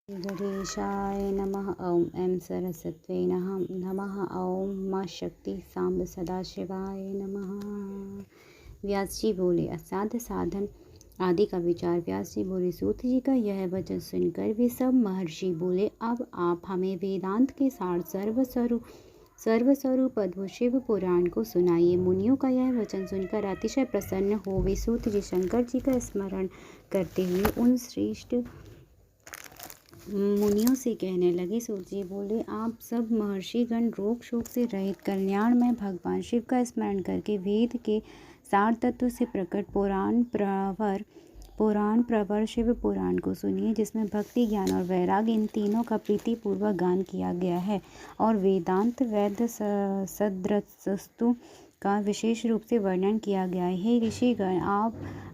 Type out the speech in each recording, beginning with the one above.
गणेशाय नमः। ॐ ऐं सरस्वत्यै नमः। ॐ माँ शक्ति सांब सदाशिवाय नमः। व्यास जी बोले, असाध्य साधन आदि का विचार। व्यास जी बोले, सूत जी का यह वचन सुनकर वे सब महर्षि बोले, अब आप हमें वेदांत के सार सर्वस्वरूप अद्भुत शिव पुराण को सुनाइए। मुनियों का यह वचन सुनकर अतिशय प्रसन्न हो वे सूत जी शंकर जी का स्मरण करते हुए उन श्रेष्ठ मुनियों से कहने लगे। सूत जी बोले, आप सब महर्षिगण रोग शोक से रहित कल्याण में भगवान शिव का स्मरण करके वेद के सार तत्व से प्रकट पुराण प्रवर शिव पुराण को सुनिए, जिसमें भक्ति, ज्ञान और वैराग्य इन तीनों का प्रीतिपूर्वक गान किया गया है और वेदांत वैद्य सदृशस्तु का विशेष रूप से वर्णन किया गया है। हे ऋषिगण,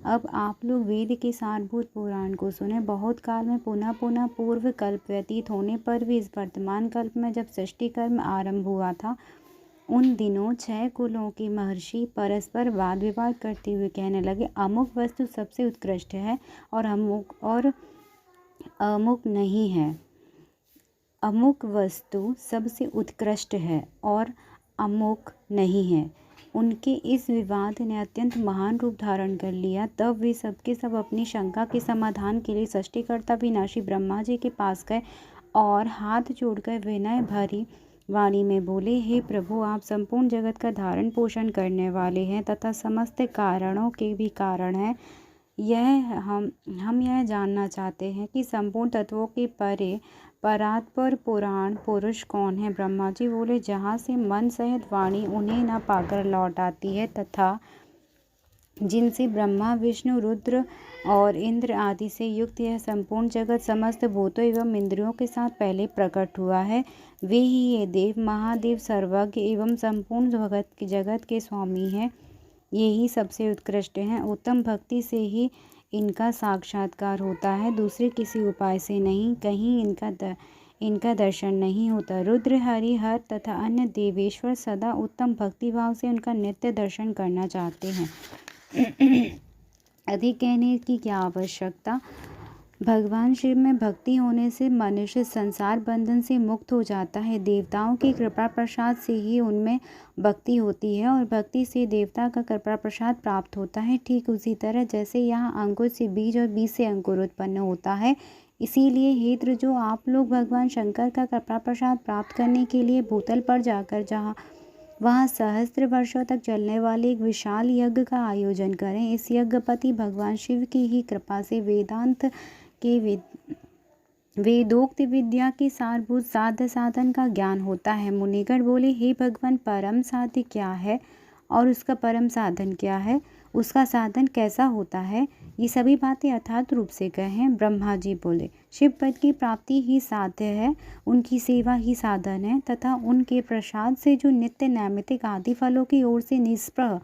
अब आप लोग वेद के सारभूत पुराण को सुने। बहुत काल में पुनः पूर्व कल्प व्यतीत होने पर भी इस वर्तमान कल्प में जब सृष्टि कर्म आरंभ हुआ था, उन दिनों 6 कुलों के महर्षि परस्पर वाद विवाद करते हुए कहने लगे, अमुक वस्तु सबसे उत्कृष्ट है और अमुक नहीं है। अमुक वस्तु सबसे उत्कृष्ट है और अमुक नहीं है। उनके इस विवाद ने अत्यंत महान रूप धारण कर लिया। तब वे सबके सब अपनी शंका के समाधान के लिए सृष्टिकर्ता विनाशी ब्रह्मा जी के पास गए और हाथ जोड़कर विनय भरी वाणी में बोले, हे प्रभु, आप संपूर्ण जगत का धारण पोषण करने वाले हैं तथा समस्त कारणों के भी कारण हैं। हम यह जानना चाहते हैं कि संपूर्ण तत्वों के परात्पर पुराण पुरुष कौन है। ब्रह्मा जी बोले, जहाँ से मन सहित वाणी उन्हें न पाकर लौट आती है तथा जिनसे ब्रह्मा विष्णु रुद्र और इंद्र आदि से युक्त यह संपूर्ण जगत समस्त भूतों एवं इंद्रियों के साथ पहले प्रकट हुआ है, वे ही ये देव महादेव सर्वज्ञ एवं संपूर्ण जगत के स्वामी हैं। ये ही सबसे उत्कृष्ट हैं। उत्तम भक्ति से ही इनका साक्षात्कार होता है, दूसरे किसी उपाय से नहीं। कहीं इनका दर्शन नहीं होता। रुद्र, हरि, हर तथा अन्य देवेश्वर सदा उत्तम भक्तिभाव से उनका नित्य दर्शन करना चाहते हैं। अधिक कहने की क्या आवश्यकता। भगवान शिव में भक्ति होने से मनुष्य संसार बंधन से मुक्त हो जाता है। देवताओं की कृपा प्रसाद से ही उनमें भक्ति होती है और भक्ति से देवता का कृपा प्रसाद प्राप्त होता है। ठीक उसी तरह जैसे यहाँ अंकुर से बीज और बीज से अंकुर उत्पन्न होता है, इसीलिए हेत्र जो आप लोग भगवान शंकर का कृपा प्रसाद प्राप्त करने के लिए भूतल पर जाकर वहाँ सहस्त्र वर्षों तक चलने वाले एक विशाल यज्ञ का आयोजन करें। इस यज्ञपति भगवान शिव की ही कृपा से वेदांत के वेदोक्त विद्या के सारभूत साध्य साधन का ज्ञान होता है। मुनिगण बोले, हे भगवान, परम साध्य क्या है और उसका परम साधन क्या है, उसका साधन कैसा होता है, ये सभी बातें यथार्थ रूप से कहें। ब्रह्मा जी बोले, शिव पद की प्राप्ति ही साध्य है, उनकी सेवा ही साधन है तथा उनके प्रसाद से जो नित्य नैमित्तिक आदि फलों की ओर से निष्प्रह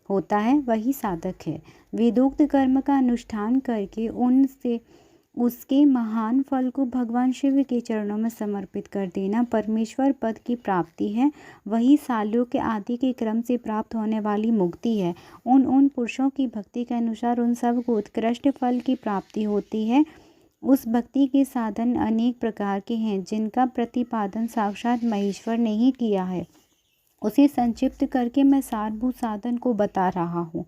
होता है वही साधक है। वेदोक्त कर्म का अनुष्ठान करके उसके महान फल को भगवान शिव के चरणों में समर्पित कर देना परमेश्वर पद की प्राप्ति है। वही साल्यों के आदि के क्रम से प्राप्त होने वाली मुक्ति है। उन पुरुषों की भक्ति के अनुसार उन सब को उत्कृष्ट फल की प्राप्ति होती है। उस भक्ति के साधन अनेक प्रकार के हैं, जिनका प्रतिपादन साक्षात महेश्वर ने ही किया है। उसे संक्षिप्त करके मैं सारभूत साधन को बता रहा हूँ।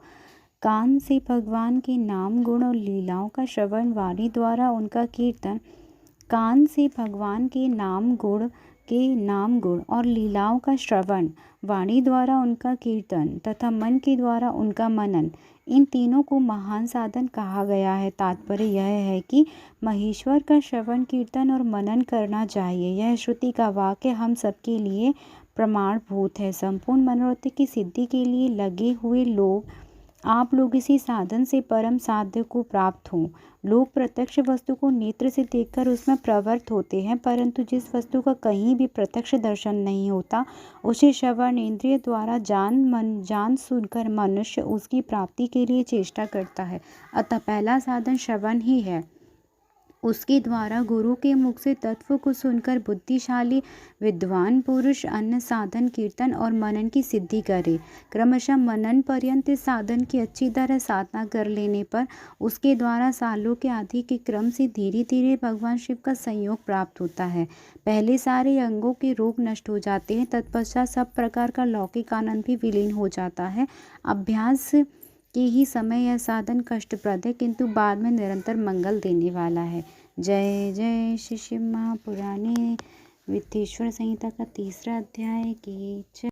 कान से भगवान के नाम गुण और लीलाओं का श्रवण, वाणी द्वारा उनका कीर्तन। कान से भगवान के नाम गुण और लीलाओं का श्रवण, वाणी द्वारा उनका कीर्तन तथा मन के द्वारा उनका मनन, इन तीनों को महान साधन कहा गया है। तात्पर्य यह है कि महेश्वर का श्रवण, कीर्तन और मनन करना चाहिए। यह श्रुति का वाक्य हम सबके लिए प्रमाणभूत है। संपूर्ण मनोरथ की सिद्धि के लिए लगे हुए आप लोग इसी साधन से परम साध्य को प्राप्त हों। लोग प्रत्यक्ष वस्तु को नेत्र से देखकर उसमें प्रवृत्त होते हैं, परंतु जिस वस्तु का कहीं भी प्रत्यक्ष दर्शन नहीं होता, उसे श्रवण इंद्रिय द्वारा जान सुनकर मनुष्य उसकी प्राप्ति के लिए चेष्टा करता है। अतः पहला साधन श्रवण ही है। उसके द्वारा गुरु के मुख से तत्व को सुनकर बुद्धिशाली विद्वान पुरुष अन्य साधन कीर्तन और मनन की सिद्धि करे। क्रमशः मनन पर्यंत इस साधन की अच्छी तरह साधना कर लेने पर उसके द्वारा सालों के आदि के क्रम से धीरे धीरे भगवान शिव का संयोग प्राप्त होता है। पहले सारे अंगों के रोग नष्ट हो जाते हैं, तत्पश्चात सब प्रकार का लौकिक आनंद भी विलीन हो जाता है। अभ्यास के ही समय यह साधन कष्टप्रद है, किंतु बाद में निरंतर मंगल देने वाला है। जय जय श्री शिव महापुराणे वित्तेश्वर संहिता का 3रा अध्याय की जय।